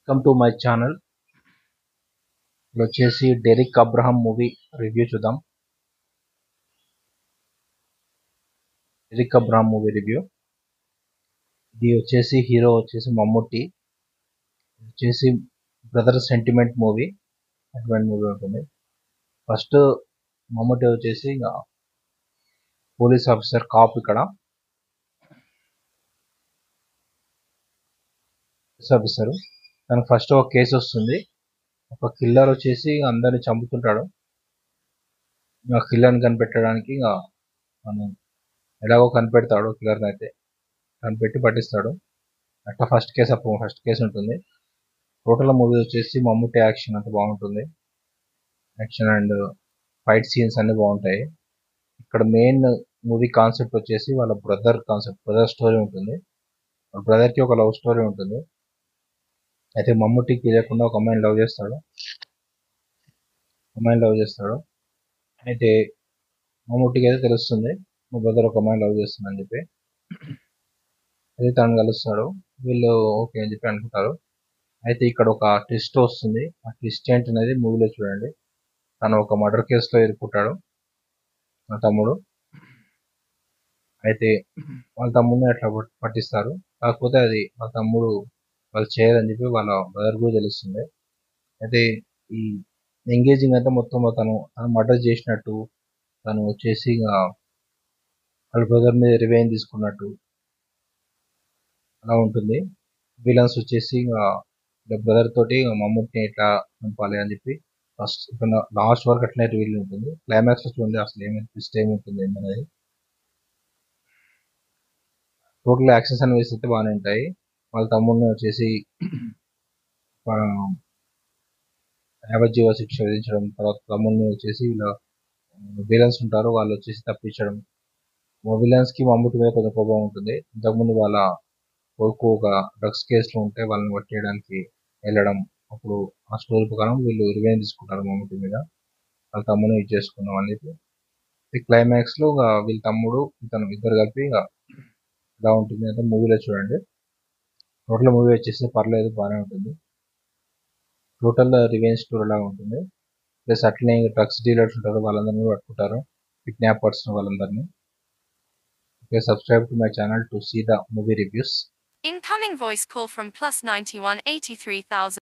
Welcome to my channel. ఇప్పుడు వచ్చేసి Derick Abraham movie review చూద్దాం. Derick Abraham movie review. ఇది వచ్చేసి హీరో వచ్చేసి మమ్ముట్టి. వచ్చేసి బ్రదర్ సెంటిమెంట్ మూవీ, అటువంటి మూవీ ఉంటుంది. ఫస్ట్ మమ్ముట్టి వచ్చేసి పోలీస్ ఆఫీసర్, కాప్. ఇక్కడ పోలీస్ ఆఫీసర్ తనకు ఫస్ట్ ఒక కేసు వస్తుంది. ఒక కిల్లర్ వచ్చేసి అందరిని చంపుతుంటాడు. ఆ కిల్లర్ని కనిపెట్టడానికి మనం ఎలాగో కనిపెడతాడు. కిల్లర్ని అయితే కనిపెట్టి పట్టిస్తాడు. అట్లా ఫస్ట్ కేసు ఉంటుంది. టోటల్ మూవీ వచ్చేసి మమ్ముట్టి యాక్షన్ అంతా బాగుంటుంది. యాక్షన్ అండ్ ఫైట్ సీన్స్ అన్ని బాగుంటాయి. ఇక్కడ మెయిన్ మూవీ కాన్సెప్ట్ వచ్చేసి వాళ్ళ బ్రదర్ స్టోరీ ఉంటుంది. వాళ్ళ బ్రదర్కి ఒక లవ్ స్టోరీ ఉంటుంది. అయితే మమ్ముట్టికి తెలియకుండా ఒక అమ్మాయిని లవ్ చేస్తాడు. అయితే మమ్ముట్టికి అయితే తెలుస్తుంది మా బ్రదర్ ఒక అమ్మాయిని లవ్ చేస్తుందని చెప్పి. అయితే తనను కలుస్తాడు. వీళ్ళు ఓకే అని చెప్పి అనుకుంటారు. అయితే ఇక్కడ ఒక ట్విస్ట్ వస్తుంది. ఆ ట్విస్ట్ ఏంటనేది మూవీలో చూడండి. తను ఒక మర్డర్ కేసులో ఇరుక్కుంటాడు నా తమ్ముడు. అయితే వాళ్ళ తమ్ముడిని అట్లా పట్టిస్తారు. కాకపోతే అది వాళ్ళ తమ్ముడు వాళ్ళు చేయరని చెప్పి వాళ్ళ బ్రదర్ కూడా తెలుస్తుంది. అయితే ఈ ఎంగేజింగ్ అంతా మొత్తం తను మర్డర్ చేసినట్టు, తను వచ్చేసి వాళ్ళ బ్రదర్ మీద రివెంజ్ తీసుకున్నట్టు అలా ఉంటుంది. విలన్స్ వచ్చేసి బ్రదర్ తోటి మమ్ముట్టిని ఎట్లా చంపాలి అని చెప్పి ఫస్ట్ లాస్ట్ వరకు అట్లనే రివీల్ ఉంటుంది. క్లైమాక్స్ చూడండి అసలు ఏమైనా ట్విస్ట్ ఏముంటుంది అనేది. టోటల్ యాక్షన్స్ అని వేస్తే బాగానే ఉంటాయి. వాళ్ళ తమ్ముడిని వచ్చేసి యావజ్జీవ శిక్ష విధించడం, తర్వాత తమ్ముడిని వచ్చేసి ఇలా విలన్స్ ఉంటారు వాళ్ళు వచ్చేసి తప్పించడం. విలన్స్ కి మమ్ముట్టి మీద కొంచెం కోపం ఉంటుంది. ఇంతకుముందు వాళ్ళ కొడుకు ఒక డ్రగ్స్ కేసులో ఉంటే వాళ్ళని పట్టేయడానికి వెళ్ళడం. అప్పుడు ఆ స్టోరీ ప్రకారం వీళ్ళు రివెంజ్ తీసుకుంటారు మమ్ముట్టి మీద. వాళ్ళ తమ్ముడిని ఇది చేసుకున్నాం అని చెప్పి. క్లైమాక్స్ లో వీళ్ళ తమ్ముడు ఇతను ఇద్దరు కలిపి ఇలా ఉంటుంది అంటే మూవీలో చూడండి. టోటల్ మూవీ వచ్చేసి పర్లేదు, బాగానే ఉంటుంది. టోటల్ రివెంజ్ స్టోరీ లాగా ఉంటుంది. ప్లస్ అట్లనే డ్రగ్స్ డీలర్స్ ఉంటారు, వాళ్ళందరినీ పట్టుకుంటారు, కిడ్నాపర్స్ వాళ్ళందరినీ. Okay, subscribe to my channel to see the movie reviews. Incoming voice call from +91 83,000.